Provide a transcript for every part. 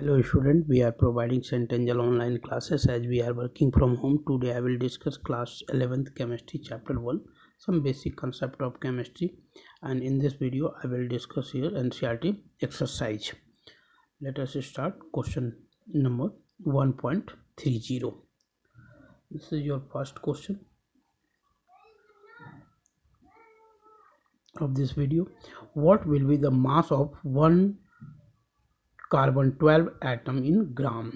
Hello student, we are providing Centennial online classes as we are working from home. Today I will discuss class 11th chemistry chapter 1, some basic concept of chemistry, and in this video I will discuss here NCERT exercise. Let us start question number 1.30. This is your first question of this video. What will be the mass of one carbon 12 atom in gram?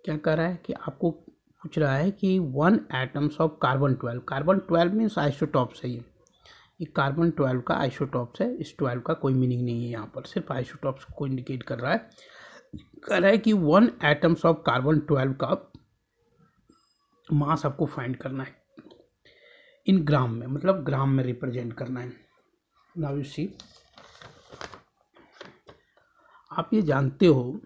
क्या कर रहा है कि आपको पूछ रहा है कि 1 atoms of carbon 12 means isotopes है। ये कार्बन 12 का आइसोटॉप्स है। इस 12 का कोई मीनिंग नहीं है, यहाँ पर सिर्फ आइसोटॉप्स को इंडिकेट कर रहा है। कह रहा है कि 1 एटम्स ऑफ कार्बन 12 का मास आपको फाइंड करना है इन ग्राम में, मतलब ग्राम में रिप्रेजेंट करना है। नाउ यू सी, आप ये जानते हो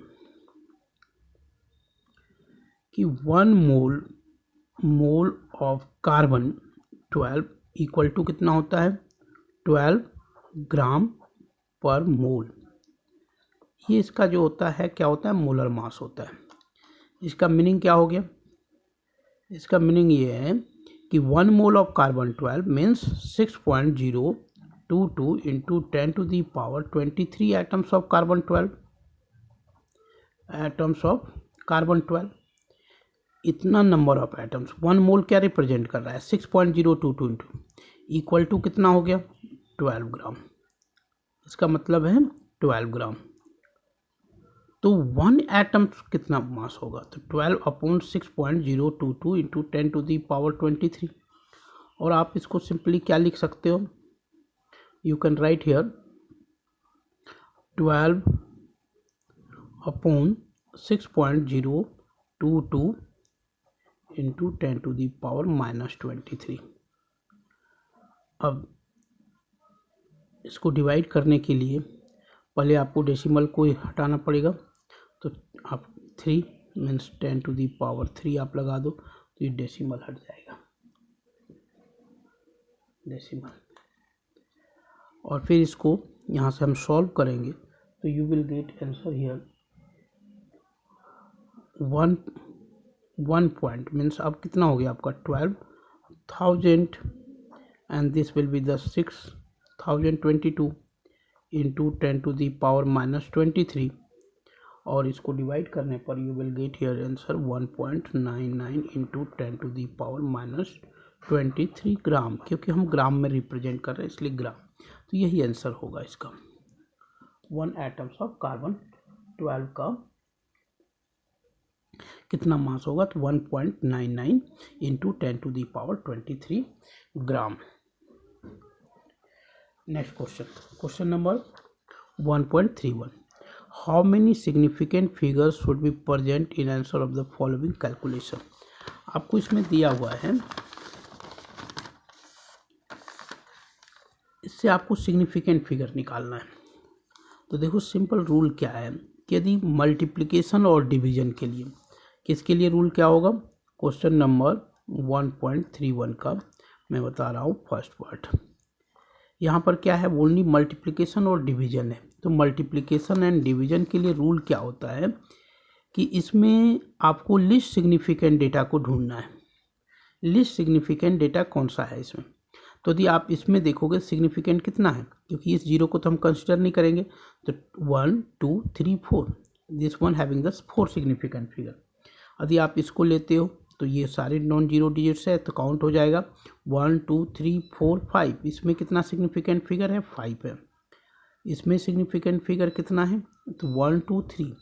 कि 1 mole of carbon 12 equal to कितना होता है? 12 ग्राम पर मोल। ये इसका जो होता है क्या होता है? मोलर मास होता है। इसका मीनिंग क्या हो गया? इसका मीनिंग ये है कि 1 mole of carbon 12 means 6.022 into 10 to the power 23 atoms of carbon 12 atoms of carbon 12। इतना नंबर ऑफ एटम्स 1 मोल क्या रिप्रेजेंट कर रहा है? 6.022 इंटू इक्वल टू कितना हो गया? 12 ग्राम। इसका मतलब है 12 ग्राम। तो 1 एटम कितना मास होगा? तो 12/6.022 इंटू 10 टू दी पावर 23। और आप इसको सिंपली क्या लिख सकते हो? You can write here 12/6.022 into 10 to the power -23। अब इसको डिवाइड करने के लिए पहले आपको डेसिमल को हटाना पड़ेगा। तो आप 3 मीन्स 10 टू दी पावर 3 आप लगा दो तो ये डेसिमल हट जाएगा, डेसिमल। और फिर इसको यहाँ से हम सॉल्व करेंगे तो you will get answer here 1 point means अब कितना हो गया आपका? 12,000 and this will be the 6,022 into 10 to the power -23। और इसको डिवाइड करने पर you will get here answer 1.99 into 10 to the power -23 gram, क्योंकि हम ग्राम में रिप्रेजेंट कर रहे हैं इसलिए ग्राम। तो यही आंसर होगा इसका। 1 एटम्स ऑफ कार्बन 12 का कितना मास होगा? तो 1.99 into 10 to the power 23 gram. Next question, question number 1.31। How many significant figures should be present in answer of the following calculation? आपको इसमें दिया हुआ है, इससे आपको सिग्निफिकेंट फिगर निकालना है। तो देखो सिंपल रूल क्या है कि यदि मल्टीप्लिकेशन और डिवीजन के लिए, किसके लिए रूल क्या होगा? क्वेश्चन नंबर 1.31 का मैं बता रहा हूँ फर्स्ट पार्ट। यहाँ पर क्या है? ओनली मल्टीप्लिकेशन और डिवीजन है। तो मल्टीप्लिकेशन एंड डिवीजन के लिए रूल क्या होता है कि इसमें आपको लिस्ट सिग्निफिकेंट डेटा को ढूंढना है। लिस्ट सिग्निफिकेंट डेटा कौन सा है इसमें? तो यदि आप इसमें देखोगे सिग्निफिकेंट कितना है, क्योंकि इस जीरो को तो हम कंसिडर नहीं करेंगे। तो 1 2 3 4, this one having the 4 significant figure. यदि आप इसको लेते हो तो ये सारे नॉन जीरो डिजिट्स है तो काउंट हो जाएगा 1 2 3 4 5। इसमें कितना सिग्निफिकेंट फिगर है? 5 है। इसमें सिग्निफिकेंट फिगर कितना है? तो 1 2 3।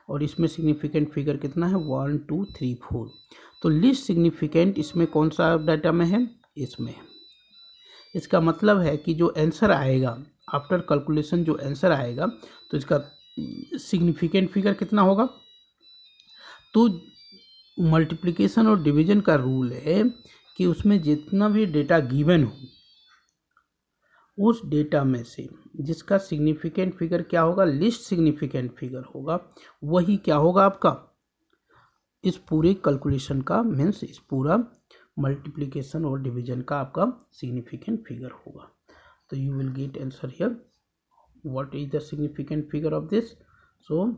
और इसमें सिग्निफिकेंट फिगर कितना है? 1 2 3 4। तो लिस्ट सिग्निफिकेंट इसमें कौन सा डाटा में है? इसमें। इसका मतलब है कि जो आंसर आएगा आफ्टर कैलकुलेशन, जो आंसर आएगा तो इसका सिग्निफिकेंट फिगर कितना होगा? तो मल्टीप्लिकेशन और डिवीजन का रूल है कि उसमें जितना भी डेटा गिवन हो उस डेटा में से जिसका सिग्निफिकेंट फिगर क्या होगा? लिस्ट सिग्निफिकेंट फिगर होगा। वही क्या होगा आपका? इस पूरे कैलकुलेशन का मीन्स इस पूरा मल्टीप्लिकेशन और डिवीजन का आपका सिग्निफिकेंट फिगर होगा। तो you will get answer here what is the significant figure of this? So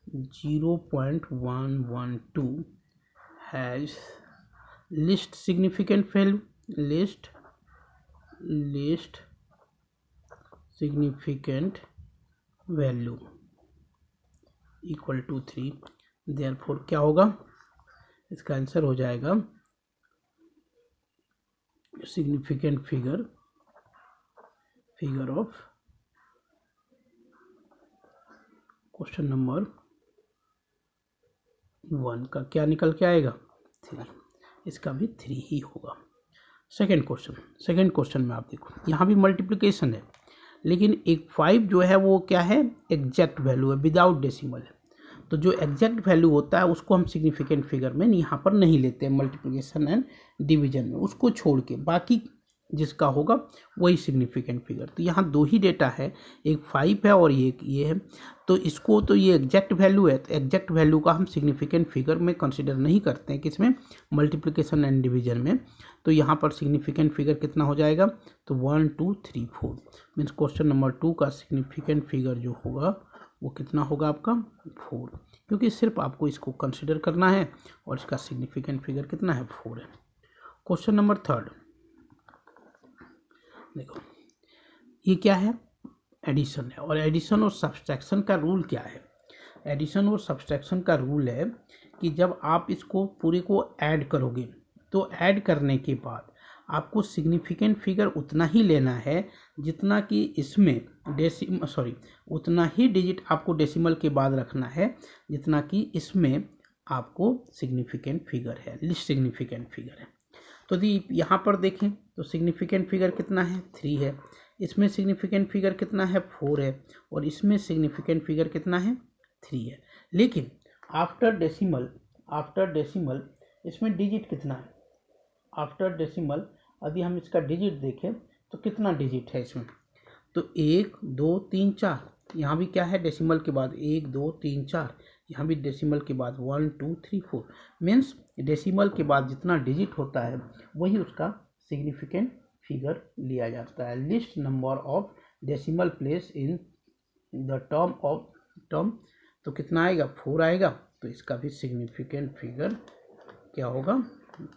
0.112 has least significant value, least significant value equal to 3. therefore क्या होगा, इसका आंसर हो जाएगा significant figure of question number 1 का क्या निकल के आएगा, 3. इसका भी 3 ही होगा. सेकेंड क्वेश्चन में आप देखो, यहाँ भी मल्टीप्लिकेशन है, लेकिन एक 5 जो है वो क्या है, एग्जैक्ट वैल्यू है, विदाउट डेसिमल है. तो जो एग्जैक्ट वैल्यू होता है उसको हम सिग्निफिकेंट फिगर में यहाँ पर नहीं लेते हैं, मल्टीप्लिकेशन एंड डिवीजन में, उसको छोड़ के बाकी जिसका होगा वही सिग्निफिकेंट फिगर. तो यहाँ 2 ही डेटा है, एक 5 है और एक ये है. तो इसको तो ये एग्जैक्ट वैल्यू है, तो एग्जैक्ट वैल्यू का हम सिग्निफिकेंट फिगर में कंसिडर नहीं करते हैं, किसमें, मल्टीप्लिकेशन एंड डिवीजन में. तो यहाँ पर सिग्निफिकेंट फिगर कितना हो जाएगा, तो 1 2 3 4 मीन्स क्वेश्चन नंबर 2 का सिग्निफिकेंट फिगर जो होगा वो कितना होगा आपका 4, क्योंकि सिर्फ आपको इसको कंसिडर करना है और इसका सिग्निफिकेंट फिगर कितना है 4 है. क्वेश्चन नंबर 3 देखो, ये क्या है, एडिशन है. और एडिशन और सब्सट्रैक्शन का रूल क्या है, एडिशन और सब्सट्रैक्शन का रूल है कि जब आप इसको पूरे को ऐड करोगे तो ऐड करने के बाद आपको सिग्निफिकेंट फिगर उतना ही लेना है जितना कि इसमें उतना ही डिजिट आपको डेसिमल के बाद रखना है जितना कि इसमें आपको सिग्निफिकेंट फिगर है, लिस्ट सिग्निफिकेंट फिगर है. तो यदि यहाँ पर देखें तो सिग्निफिकेंट फिगर कितना है, 3 है. इसमें सिग्निफिकेंट फिगर कितना है, 4 है. और इसमें सिग्निफिकेंट फिगर कितना है, 3 है. लेकिन आफ्टर डेसिमल इसमें डिजिट कितना है, आफ्टर डेसिमल यदि हम इसका डिजिट देखें तो कितना डिजिट है इसमें, तो 1 2 3 4. यहाँ भी क्या है, डेसिमल के बाद 1 2 3 4, यहाँ भी डेसिमल के बाद 1 2 3 4. मीन्स डेसिमल के बाद जितना डिजिट होता है वही उसका सिग्निफिकेंट फिगर लिया जाता है. List number of decimal place in the term तो कितना आएगा, 4 आएगा. तो इसका भी सिग्निफिकेंट फिगर क्या होगा,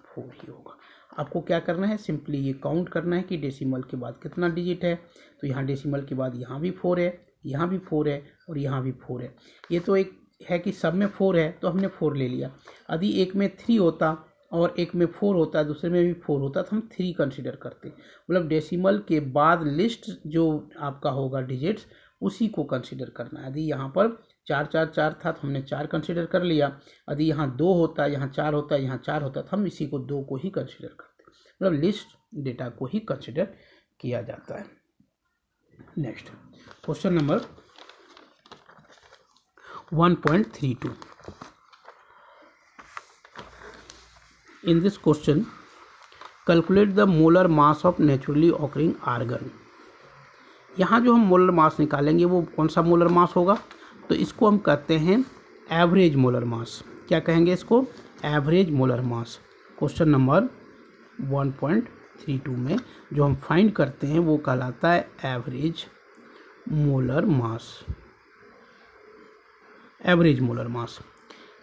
4 ही होगा. आपको क्या करना है, सिंपली ये काउंट करना है कि डेसिमल के बाद कितना डिजिट है. तो यहाँ डेसिमल के बाद यहाँ भी 4 है, यहाँ भी 4 है और यहाँ भी 4 है. ये तो एक है कि सब में 4 है तो हमने 4 ले लिया. यदि एक में 3 होता और एक में 4 होता, दूसरे में भी 4 होता तो हम 3 कंसीडर करते. मतलब डेसिमल के बाद लिस्ट जो आपका होगा डिजिट्स उसी को कंसीडर करना है. यदि यहाँ पर 4 4 4 था तो हमने 4 कंसीडर कर लिया. यदि यहाँ 2 होता, यहाँ 4 होता, यहाँ 4 होता तो हम इसी को 2 को ही कंसीडर करते. मतलब लिस्ट डेटा को ही कंसीडर किया जाता है. Next question number 1.32. In this question, calculate the molar mass of naturally occurring argon. यहाँ जो हम मोलर मास निकालेंगे वो कौन सा मोलर मास होगा, तो इसको हम कहते हैं एवरेज मोलर मास. क्या कहेंगे इसको, average molar mass. Question number 1.32 में जो हम फाइंड करते हैं वो कहलाता है average molar mass. Average molar mass.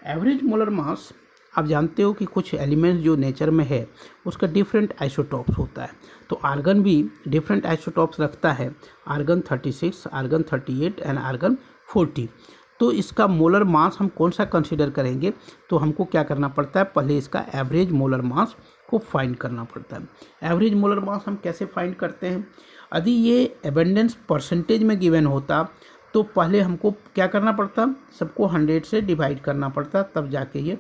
Average molar mass आप जानते हो कि कुछ एलिमेंट्स जो नेचर में है उसका डिफरेंट आइसोटॉप्स होता है. तो आर्गन भी डिफरेंट आइसोटॉप्स रखता है, आर्गन 36, आर्गन 38 एंड आर्गन 40. तो इसका मोलर मास हम कौन सा कंसीडर करेंगे, तो हमको क्या करना पड़ता है, पहले इसका एवरेज मोलर मास को फाइंड करना पड़ता है. एवरेज मोलर मास हम कैसे फाइंड करते हैं, यदि ये एबंडेंस परसेंटेज में गिवन होता तो पहले हमको क्या करना पड़ता, सबको 100 से डिवाइड करना पड़ता, तब जाके ये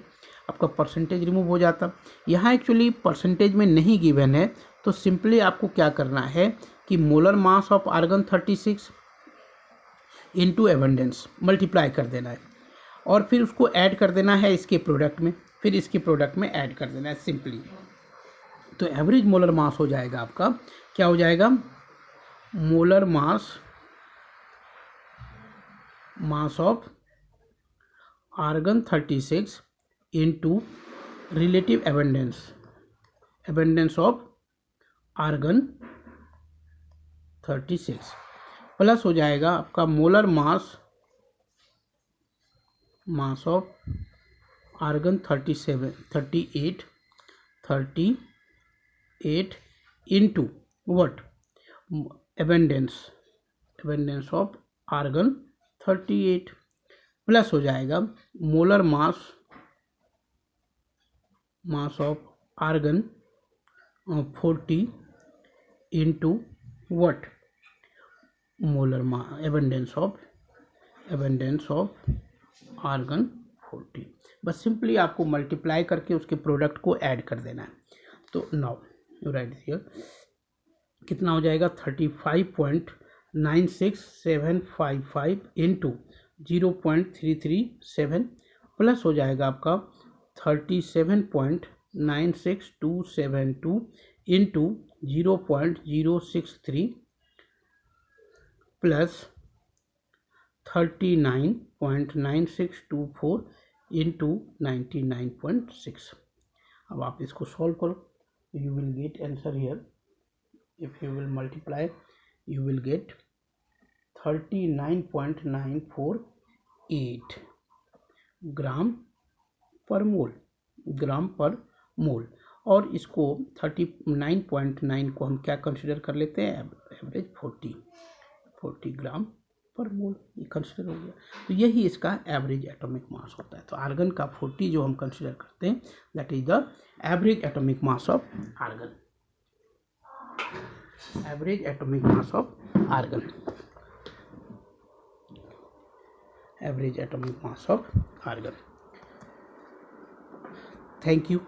आपका परसेंटेज रिमूव हो जाता. यहाँ एक्चुअली परसेंटेज में नहीं गिवन है, तो सिंपली आपको क्या करना है कि molar mass of argon 36 into abundance multiply कर देना है और फिर उसको ऐड कर देना है इसके प्रोडक्ट में, फिर इसके प्रोडक्ट में ऐड कर देना है सिंपली. तो एवरेज मोलर मास हो जाएगा आपका, क्या हो जाएगा, molar mass of argon 36 into relative abundance of argon 36. Plus हो जाएगा आपका molar mass of argon 38 into what? abundance of argon 38 plus हो जाएगा molar mass of argon 40 into what? Molar abundance of argon 40। बस सिंपली आपको multiply करके उसके product को ऐड कर देना है। तो नाउ यू राइट हियर कितना हो जाएगा 35.96755 इंटू 0.337 प्लस हो जाएगा आपका 37.96272 इंटू 0.063 प्लस 39.9624 इंटू 99.6। अब आप इसको सॉल्व करो, you will get answer here. if you will multiply you will get 39.948 ग्राम पर मोल। और इसको 39.9 को हम क्या कंसिडर कर लेते हैं? एवरेज 40 ग्राम पर मोल, ये कंसिडर हो गया। तो यही इसका एवरेज एटॉमिक मास होता है। तो आर्गन का 40 जो हम कंसिडर करते हैं that is the average atomic mass of argon. Average atomic mass of argon, average atomic mass of argon. Thank you.